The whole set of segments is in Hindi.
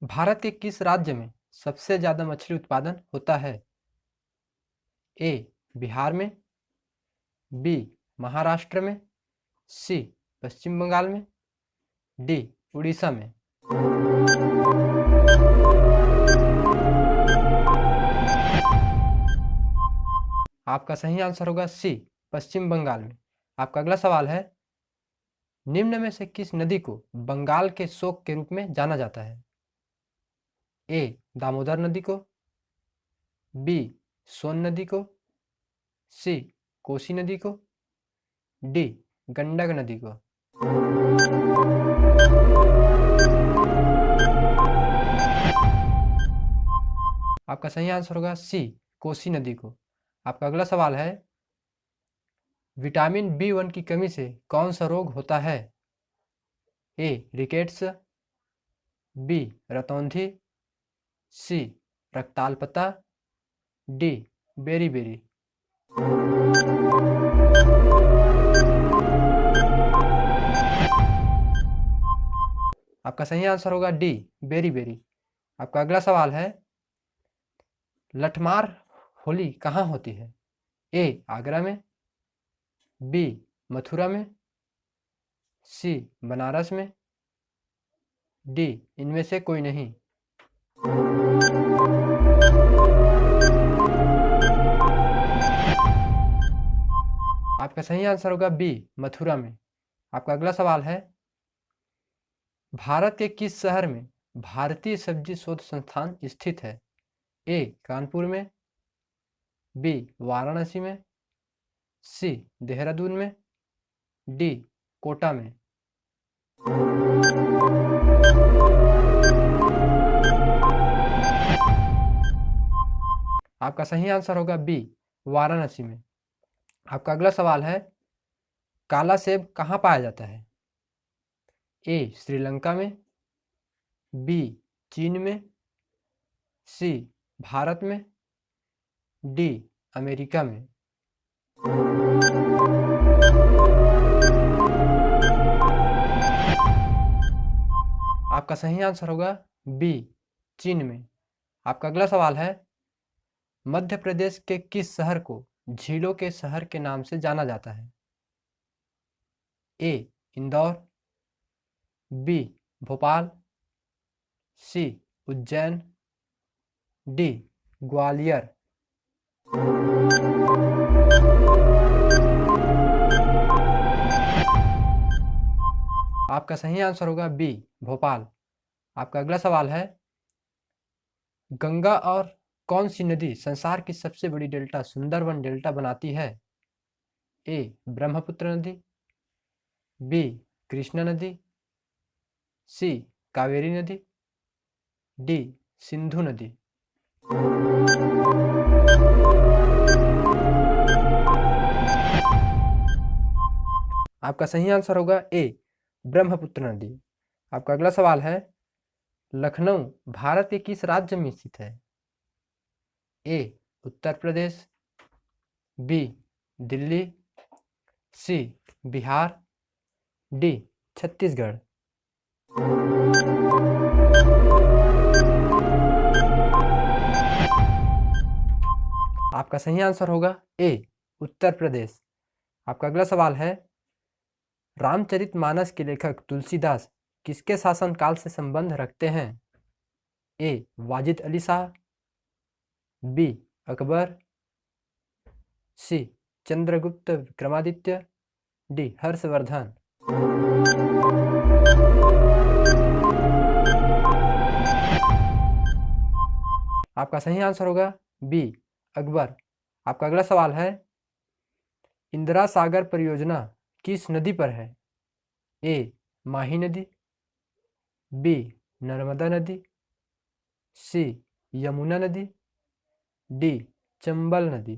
भारत के किस राज्य में सबसे ज्यादा मछली उत्पादन होता है? ए बिहार में, बी महाराष्ट्र में, सी पश्चिम बंगाल में, डी उड़ीसा में। आपका सही आंसर होगा सी पश्चिम बंगाल में। आपका अगला सवाल है, निम्न में से किस नदी को बंगाल के शोक के रूप में जाना जाता है? ए दामोदर नदी को, बी सोन नदी को, सी कोसी नदी को, डी गंडक नदी को। आपका सही आंसर होगा सी कोसी नदी को। आपका अगला सवाल है, विटामिन B1 की कमी से कौन सा रोग होता है? ए रिकेट्स, बी रतौंधी, सी रक्ताल्पता, डी बेरी। आपका सही आंसर होगा डी बेरी। आपका अगला सवाल है, लठमार होली कहाँ होती है? ए आगरा में, बी मथुरा में, सी बनारस में, डी इनमें से कोई नहीं। आपका सही आंसर होगा बी मथुरा में। आपका अगला सवाल है, भारत के किस शहर में भारतीय सब्जी शोध संस्थान स्थित है? ए कानपुर में, बी वाराणसी में, सी देहरादून में, डी कोटा में। आपका सही आंसर होगा बी वाराणसी में। आपका अगला सवाल है, काला सेब कहाँ पाया जाता है? ए श्रीलंका में, बी चीन में, सी भारत में, डी अमेरिका में। आपका सही आंसर होगा बी चीन में। आपका अगला सवाल है, मध्य प्रदेश के किस शहर को झीलों के शहर के नाम से जाना जाता है? ए इंदौर, बी भोपाल, सी उज्जैन, डी ग्वालियर। आपका सही आंसर होगा बी भोपाल। आपका अगला सवाल है, गंगा और कौन सी नदी संसार की सबसे बड़ी डेल्टा सुंदरवन डेल्टा बनाती है? ए ब्रह्मपुत्र नदी, बी कृष्णा नदी, सी कावेरी नदी, डी सिंधु नदी। आपका सही आंसर होगा ए ब्रह्मपुत्र नदी। आपका अगला सवाल है, लखनऊ भारत के किस राज्य में स्थित है? ए उत्तर प्रदेश, बी दिल्ली, सी बिहार, डी छत्तीसगढ़। आपका सही आंसर होगा ए उत्तर प्रदेश। आपका अगला सवाल है, रामचरितमानस के लेखक तुलसीदास किसके शासनकाल से संबंध रखते हैं? ए वाजिद अली शाह, बी अकबर, सी चंद्रगुप्त विक्रमादित्य, डी हर्षवर्धन। आपका सही आंसर होगा बी अकबर। आपका अगला सवाल है, इंदिरा सागर परियोजना किस नदी पर है? ए माही नदी, बी नर्मदा नदी, सी यमुना नदी, डी चंबल नदी।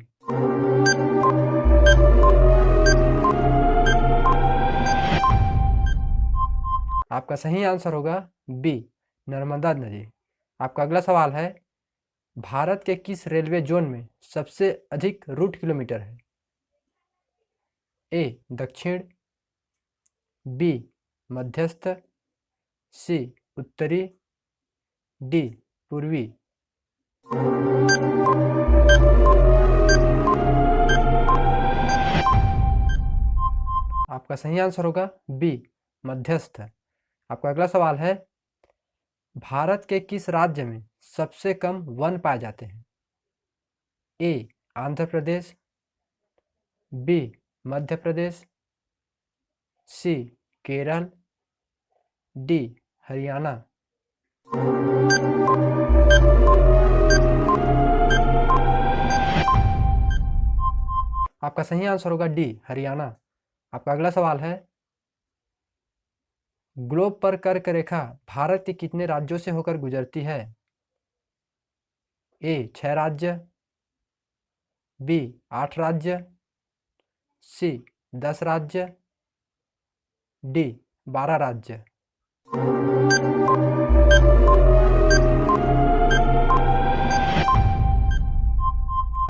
आपका सही आंसर होगा बी नर्मदा नदी। आपका अगला सवाल है, भारत के किस रेलवे जोन में सबसे अधिक रूट किलोमीटर है? ए दक्षिण, बी मध्यस्थ, सी उत्तरी, डी पूर्वी। आपका सही आंसर होगा बी मध्यस्थ। आपका अगला सवाल है, भारत के किस राज्य में सबसे कम वन पाए जाते हैं? ए आंध्र प्रदेश, बी मध्य प्रदेश, सी केरल, डी हरियाणा। आपका सही आंसर होगा डी हरियाणा। आपका अगला सवाल है, ग्लोब पर कर्क रेखा भारत के कितने राज्यों से होकर गुजरती है? ए 6 राज्य, बी 8 राज्य, सी 10 राज्य, डी 12 राज्य।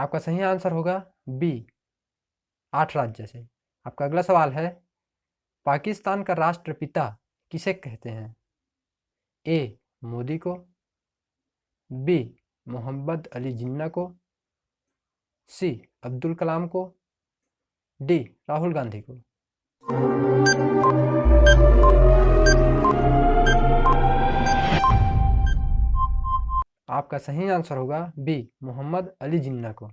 आपका सही आंसर होगा बी 8 राज्य से। आपका अगला सवाल है, पाकिस्तान का राष्ट्रपिता किसे कहते हैं? ए मोदी को, बी मोहम्मद अली जिन्ना को, सी अब्दुल कलाम को, डी राहुल गांधी को। आपका सही आंसर होगा बी मोहम्मद अली जिन्ना को।